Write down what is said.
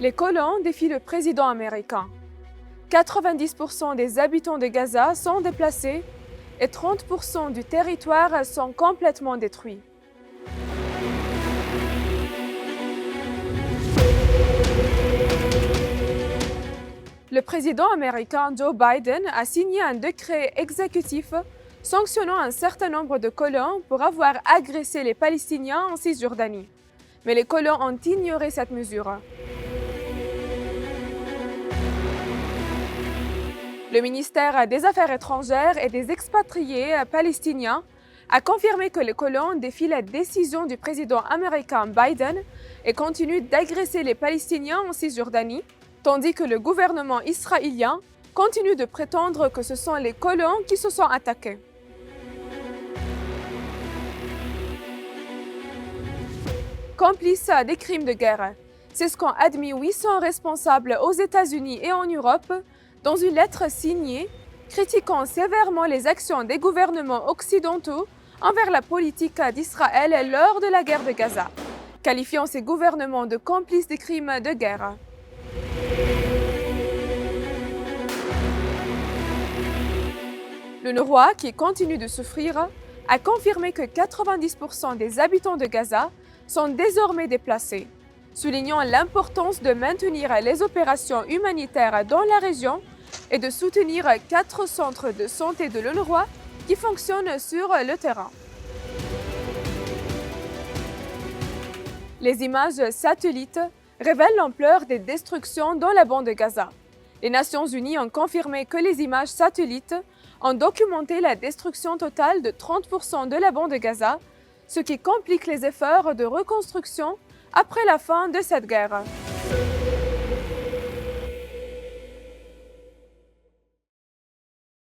Les colons défient le président américain. 90% des habitants de Gaza sont déplacés et 30% du territoire sont complètement détruits. Le président américain Joe Biden a signé un décret exécutif sanctionnant un certain nombre de colons pour avoir agressé les Palestiniens en Cisjordanie. Mais les colons ont ignoré cette mesure. Le ministère des Affaires étrangères et des expatriés palestiniens a confirmé que les colons défient la décision du président américain Biden et continuent d'agresser les Palestiniens en Cisjordanie, tandis que le gouvernement israélien continue de prétendre que ce sont les colons qui se sont attaqués. Complices des crimes de guerre, c'est ce qu'ont admis 800 responsables aux États-Unis et en Europe dans une lettre signée critiquant sévèrement les actions des gouvernements occidentaux envers la politique d'Israël lors de la guerre de Gaza, qualifiant ces gouvernements de complices des crimes de guerre. L'UNRWA, qui continue de souffrir, a confirmé que 90% des habitants de Gaza sont désormais déplacés, soulignant l'importance de maintenir les opérations humanitaires dans la région et de soutenir 4 centres de santé de l'UNRWA qui fonctionnent sur le terrain. Les images satellites révèlent l'ampleur des destructions dans la bande de Gaza. Les Nations Unies ont confirmé que les images satellites ont documenté la destruction totale de 30% de la bande de Gaza, ce qui complique les efforts de reconstruction après la fin de cette guerre.